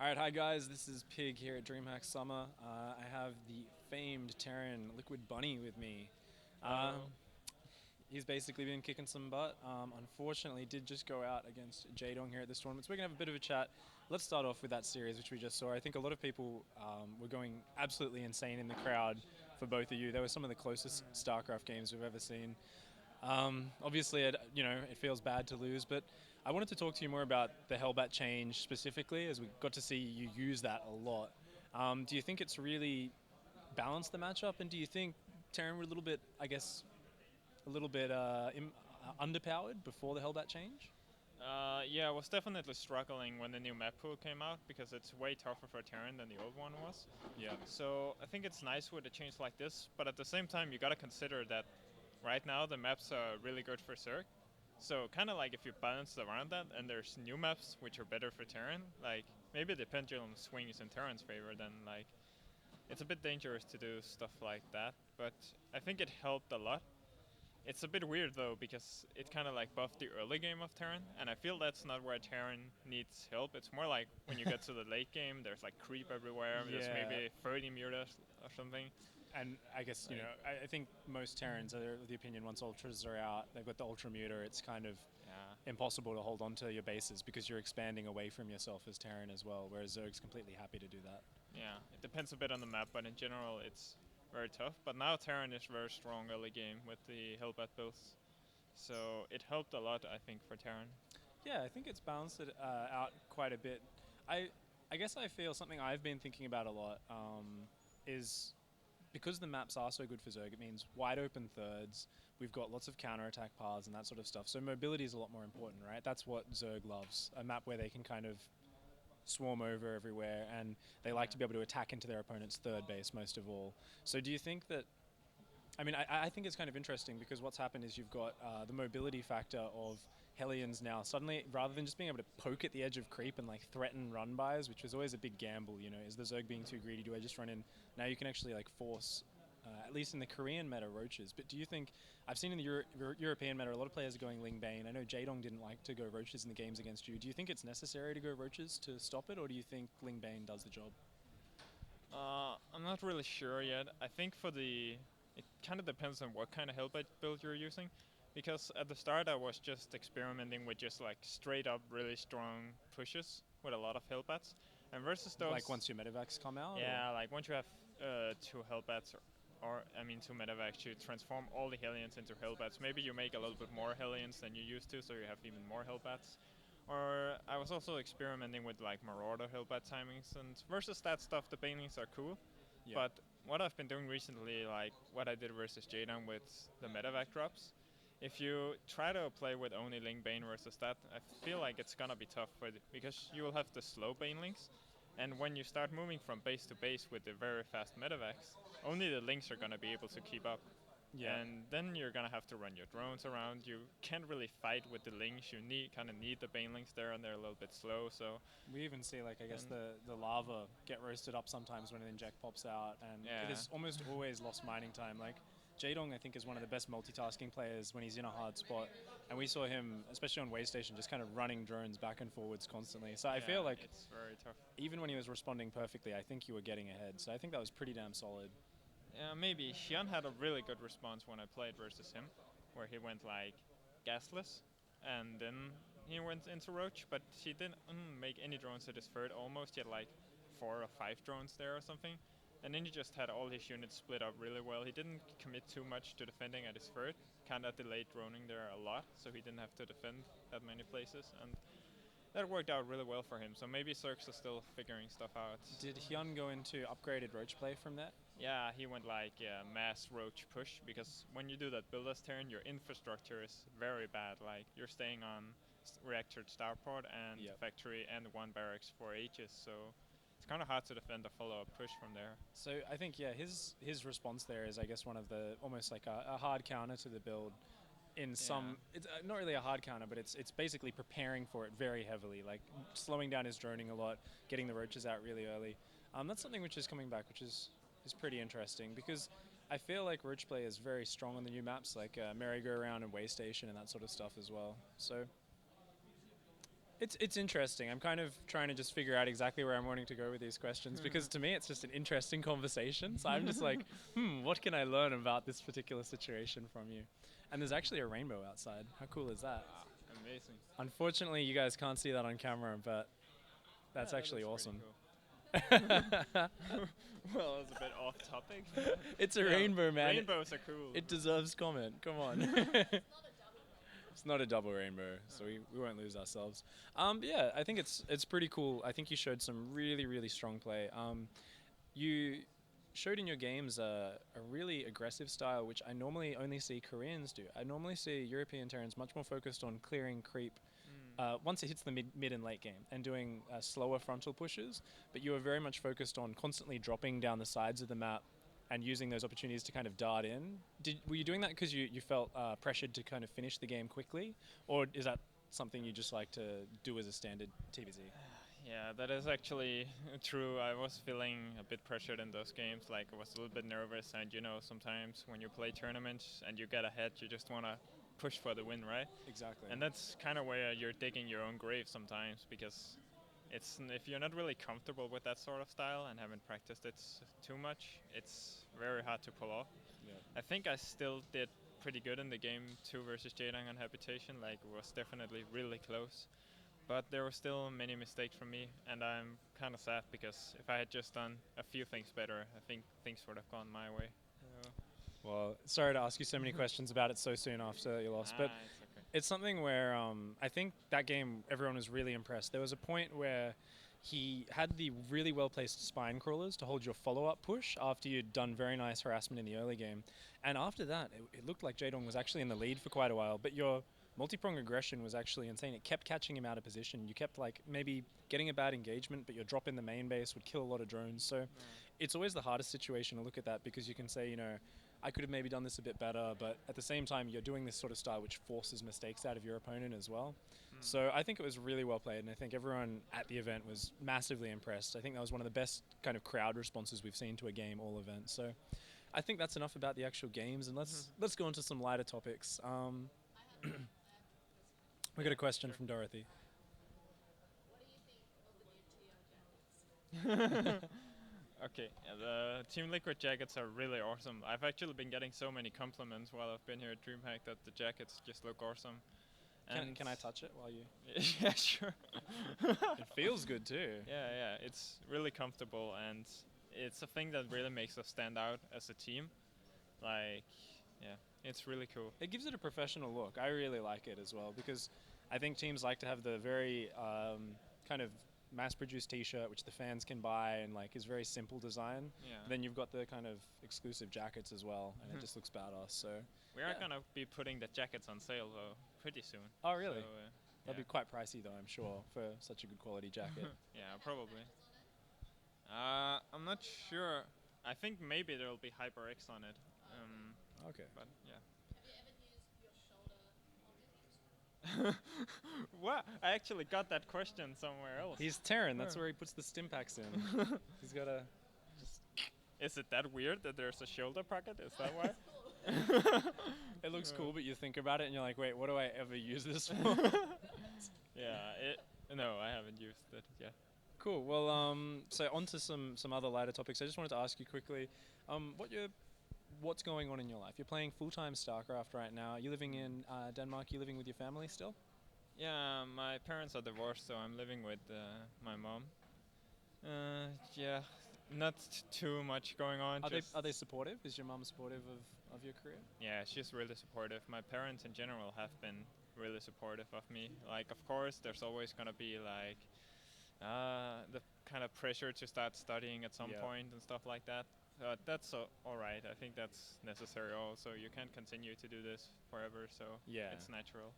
Alright, hi guys, this is Pig here at DreamHack Summer. I have the famed Terran Liquid Bunny with me. Um, Hello. he's basically been kicking some butt. Unfortunately, did just go out against Jadong here at this tournament, so we're going to have a bit of a chat. Let's start off with that series which we just saw. I think a lot of people were going absolutely insane in the crowd for both of you. They were some of the closest StarCraft games we've ever seen. Obviously, it feels bad to lose, but I wanted to talk to you more about the Hellbat change specifically, as we got to see you use that a lot. Do you think it's really balanced the matchup, and do you think Terran were a little bit, I guess, a little bit underpowered before the Hellbat change? Yeah, I was definitely struggling when the new map pool came out because it's way tougher for Terran than the old one was. Yeah. So I think it's nice with a change like this, but at the same time, you gotta consider that right now the maps are really good for Zerg. So kind of like if you balance around that, and there's new maps which are better for Terran, like maybe the pendulum swings in Terran's favor, then like it's a bit dangerous to do stuff like that. But I think it helped a lot. It's a bit weird though because it kind of like buffed the early game of Terran, and I feel that's not where Terran needs help. It's more like when you get to the late game, there's like creep everywhere. There's Yeah. maybe 30 mutas or something. And I guess, Like, I think most Terrans are of the opinion once Ultras are out, they've got the Ultra Muter, it's kind of yeah, impossible to hold on to your bases because you're expanding away from yourself as Terran as well, whereas Zerg's completely happy to do that. yeah. It depends a bit on the map, but in general, it's very tough. But now Terran is very strong early game with the Hellbat builds, so it helped a lot, I think, for Terran. Yeah, I think it's balanced it out quite a bit. I I guess I feel something I've been thinking about a lot is because the maps are so good for Zerg, it means wide open thirds. We've got lots of counterattack paths and that sort of stuff. So mobility is a lot more important, right? That's what Zerg loves. A map where they can kind of swarm over everywhere and they like to be able to attack into their opponent's third base most of all. So do you think that I mean, I think it's kind of interesting because what's happened is you've got the mobility factor of Hellions now. Suddenly, rather than just being able to poke at the edge of creep and like threaten run bys, which was always a big gamble, is the Zerg being too greedy? Do I just run in? Now you can actually like force, at least in the Korean meta, roaches. But do you think, I've seen in the European meta, a lot of players are going Ling Bane. I know Jadong didn't like to go roaches in the games against you. Do you think it's necessary to go roaches to stop it, or do you think Ling Bane does the job? I'm not really sure yet. I think it kind of depends on what kind of Hellbat build you're using, because at the start I was just experimenting with just like straight up really strong pushes with a lot of Hellbats, and versus Like those, once your medevacs come out, or yeah, like once you have two Hellbats or I mean two medevacs, you transform all the Hellions into Hellbats. Maybe you make a little bit more Hellions than you used to, so you have even more Hellbats. Or I was also experimenting with like Marauder Hellbat timings, and versus that stuff, the banelings are cool. yeah, But what I've been doing recently, like what I did versus Jaden with the medevac drops, if you try to play with only Ling Bane versus that, I feel like it's gonna be tough because you will have the slow banelings, and when you start moving from base to base with the very fast medevacs, only the links are gonna be able to keep up, yeah. and then you're gonna have to run your drones around. You can't really fight with the links. You kind of need the banelings there, and they're a little bit slow. So, We even see, like, I guess and the lava get roasted up sometimes when an inject pops out, and it yeah, is almost always lost mining time. Like, Jadong, I think, is one of the best multitasking players when he's in a hard spot, and we saw him, especially on Waystation, just kind of running drones back and forwards constantly. So I feel yeah, like it's very tough. even when he was responding perfectly, I think you were getting ahead. So I think that was pretty damn solid. Yeah, maybe Hyun had a really good response when I played versus him, where he went like gasless, and then he went into Roach, but he didn't make any drones at his third almost. He had like 4 or 5 drones there or something. And then he just had all his units split up really well. He didn't commit too much to defending at his third, kind of delayed droning there a lot, so he didn't have to defend that many places. And that worked out really well for him. So maybe Cirques is still figuring stuff out. Did Hyun go into upgraded Roach play from that? Yeah, he went like mass roach push because when you do that build as turn, your infrastructure is very bad. Like you're staying on reactor starport and Yep. factory and one barracks for ages, so it's kind of hard to defend a follow-up push from there. So I think his response there is I guess one of the almost like a hard counter to the build in Yeah, some it's not really a hard counter, but it's basically preparing for it very heavily, like slowing down his droning a lot, getting the roaches out really early. That's something which is coming back, which is pretty interesting because I feel like roach play is very strong on the new maps, like merry-go-round and way station and that sort of stuff as well. So It's interesting. I'm kind of trying to just figure out exactly where I'm wanting to go with these questions because to me it's just an interesting conversation. So I'm just like, what can I learn about this particular situation from you? And there's actually a rainbow outside. How cool is that? Amazing. Unfortunately, you guys can't see that on camera, but that's actually awesome. Cool. Well, it's a bit off topic. It's a rainbow, man. Rainbows are cool. It deserves comment. Come on. It's not a double rainbow, so we won't lose ourselves. Yeah, I think it's pretty cool. I think you showed some really strong play. You showed in your games a really aggressive style, which I normally only see Koreans do. I normally see European Terrans much more focused on clearing creep once it hits the mid and late game and doing slower frontal pushes, but you were very much focused on constantly dropping down the sides of the map and using those opportunities to kind of dart in. Were you doing that because you felt pressured to kind of finish the game quickly, or is that something you just like to do as a standard TVZ? Yeah, that is actually true. I was feeling a bit pressured in those games. Like, I was a little bit nervous, and sometimes when you play tournaments and you get ahead, you just want to push for the win, right? Exactly. And that's kind of where you're digging your own grave sometimes, because if you're not really comfortable with that sort of style and haven't practiced it too much, it's very hard to pull off. Yeah. I think I still did pretty good in the game 2 versus Jadang on Habitation. Like, it was definitely really close. But there were still many mistakes from me, and I'm kind of sad because if I had just done a few things better, I think things would have gone my way. Well, sorry to ask you so many questions about it so soon after you lost, but it's okay. It's something where I think that game everyone was really impressed. There was a point where he had the really well-placed spine crawlers to hold your follow-up push after you'd done very nice harassment in the early game. And after that, it looked like Jaedong was actually in the lead for quite a while, but your multi-prong aggression was actually insane. It kept catching him out of position. You kept like maybe getting a bad engagement, but your drop in the main base would kill a lot of drones. So it's always the hardest situation to look at that, because you can say, I could have maybe done this a bit better, but at the same time, you're doing this sort of style which forces mistakes out of your opponent as well. So I think it was really well played, and I think everyone at the event was massively impressed. I think that was one of the best kind of crowd responses we've seen to a game all event. So I think that's enough about the actual games, and let's go on to some lighter topics. We got a question from Dorothy. What do you think of the new TO jackets? Okay, the Team Liquid jackets are really awesome. I've actually been getting so many compliments while I've been here at DreamHack that the jackets just look awesome. Can I touch it while you... Yeah, sure. It feels good too. Yeah, it's really comfortable, and it's a thing that really makes us stand out as a team. Like, yeah, it's really cool. It gives it a professional look. I really like it as well, because I think teams like to have the very kind of mass-produced T-shirt which the fans can buy and like is very simple design. Yeah. Then you've got the kind of exclusive jackets as well, and it just looks badass. So we are gonna be putting the jackets on sale though pretty soon. Oh really? So, that'd be quite pricey though, I'm sure, for such a good quality jacket. Yeah, probably. I'm not sure. I think maybe there will be HyperX on it. Okay. But yeah. Have you ever used your shoulder on it? What? I actually got that question somewhere else. He's Terran, that's where he puts the stim packs in. He's got a... Is it that weird that there's a shoulder pocket? Is that why? It looks cool, but you think about it and you're like, wait, what do I ever use this for? No, I haven't used it yet. Cool. Well, so on to some other lighter topics. I just wanted to ask you quickly, what's going on in your life? You're playing full-time StarCraft right now. You're living in Denmark. You're living with your family still? Yeah, my parents are divorced, so I'm living with my mom. Yeah, not too much going on. Are they supportive? Is your mom supportive of your career? Yeah, she's really supportive. My parents in general have been really supportive of me. Like, of course, there's always gonna be like the kind of pressure to start studying at some point and stuff like that. That's all right. I think that's necessary also. You can't continue to do this forever, so it's natural.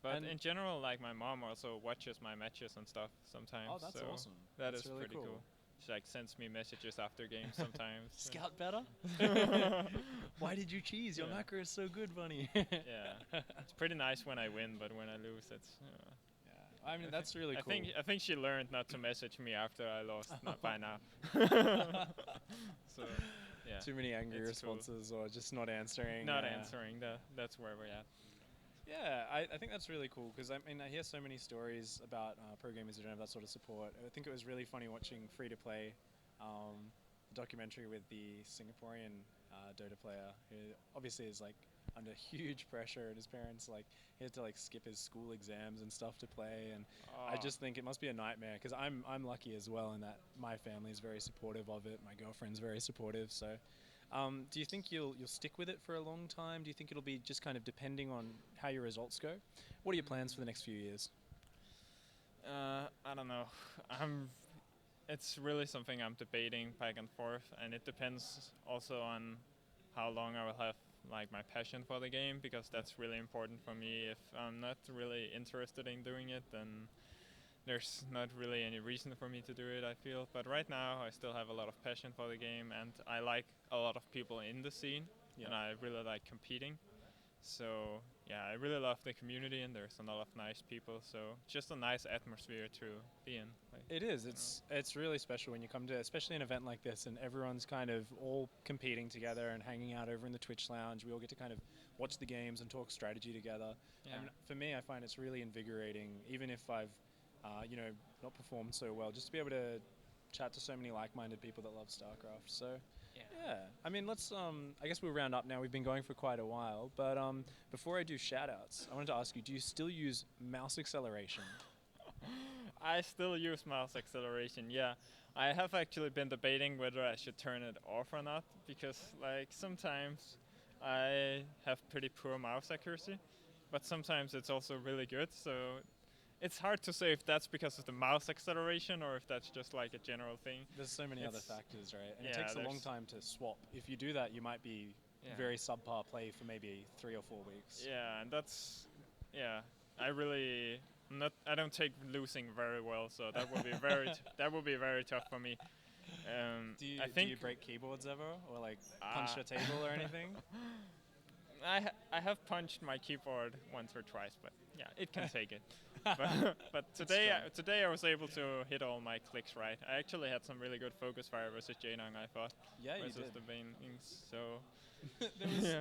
But in general, like, my mom also watches my matches and stuff sometimes. Oh, that's awesome. That's really pretty cool. She like sends me messages after games sometimes. Scout better? Why did you cheese? Your macro is so good, Bunny. Yeah, it's pretty nice when I win, but when I lose, it's... I mean, that's really cool. I think she learned not to message me after I lost, not by now. So, yeah. Too many angry responses or just not answering. Not answering, that's where we're at. Yeah, I think that's really cool because I mean I hear so many stories about pro gamers who don't have that sort of support. I think it was really funny watching Free to Play, documentary with the Singaporean Dota player who obviously is like under huge pressure and his parents like he had to like skip his school exams and stuff to play and I just think it must be a nightmare because I'm lucky as well in that my family is very supportive of it. My girlfriend's very supportive, so. Do you think you'll stick with it for a long time? Do you think it'll be just kind of depending on how your results go? What are your plans for the next few years? I don't know. I'm. It's really something I'm debating back and forth, and it depends also on how long I will have like my passion for the game, because that's really important for me. If I'm not really interested in doing it, then there's not really any reason for me to do it, I feel. But right now I still have a lot of passion for the game, and I like a lot of people in the scene, and I really like competing. So yeah, I really love the community, and there's a lot of nice people, so just a nice atmosphere to be in. Like, It is. It's really special when you come to, especially an event like this, and everyone's kind of all competing together and hanging out over in the Twitch lounge. We all get to kind of watch the games and talk strategy together. Yeah. And for me, I find it's really invigorating, even if I've, not performed so well, just to be able to chat to so many like-minded people that love StarCraft. So. Yeah, I mean, let's. I guess we'll round up now. We've been going for quite a while, but before I do shout-outs, I wanted to ask you: do you still use mouse acceleration? I still use mouse acceleration, yeah. I have actually been debating whether I should turn it off or not, because like sometimes I have pretty poor mouse accuracy, but sometimes it's also really good, so it's hard to say if that's because of the mouse acceleration or if that's just like a general thing. There's so many other factors, right? And it yeah, takes a long time to swap. If you do that, you might be very subpar play for maybe 3 or 4 weeks. Yeah, and that's I really I don't take losing very well, so that would be very that would be very tough for me. Do you, I think do you break keyboards ever, or like punch a table or anything? I have punched my keyboard once or twice, but yeah, it can take it. But today I was able to hit all my clicks right. I actually had some really good focus fire versus Janong, I thought. Yeah, you versus did. the Banelings, so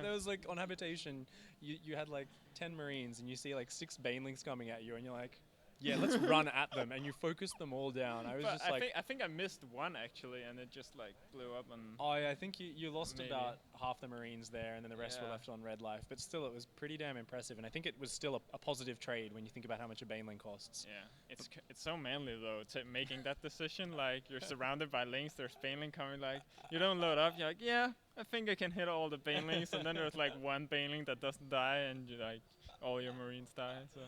there was like on habitation, you had like 10 Marines and you see like 6 Banelings coming at you and you're like, yeah, let's run at them, and you focus them all down. I was just like, I think I missed one actually, and it just like blew up. And I think you lost maybe about half the Marines there, and then the rest were left on red life. But still, it was pretty damn impressive, and I think it was still a positive trade when you think about how much a Baneling costs. Yeah, it's so manly though, making that decision. Like you're surrounded by links, there's Baneling coming. Like you don't load up. You're like, yeah, I think I can hit all the Banelings, and then there's like one Baneling that doesn't die, and you like all your Marines die. So.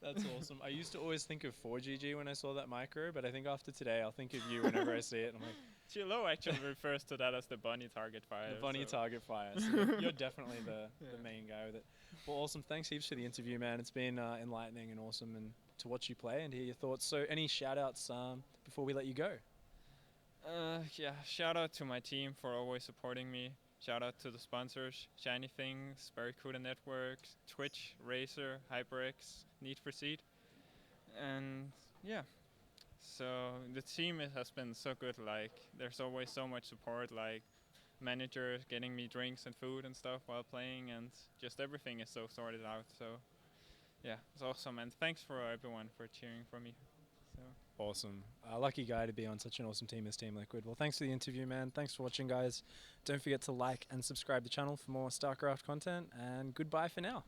That's awesome. I used to always think of 4GG when I saw that micro, but I think after today I'll think of you whenever I see it. And I'm like, Chilo actually refers to that as the bunny target fire. The bunny target fire. So you're definitely the main guy with it. Well, awesome. Thanks heaps for the interview, man. It's been enlightening and awesome, and to watch you play and hear your thoughts. So any shout-outs before we let you go? Yeah, shout out to my team for always supporting me. Shout out to the sponsors, Shiny Things, Barracuda Networks, Twitch, Razer, HyperX, Need for Seed. And yeah, so the team has been so good. Like there's always so much support, like managers getting me drinks and food and stuff while playing, and just everything is so sorted out. So yeah, it's awesome. And thanks for everyone for cheering for me. So. Awesome. Lucky guy to be on such an awesome team as Team Liquid. Well, thanks for the interview, man. Thanks for watching, guys. Don't forget to like and subscribe to the channel for more StarCraft content, and goodbye for now.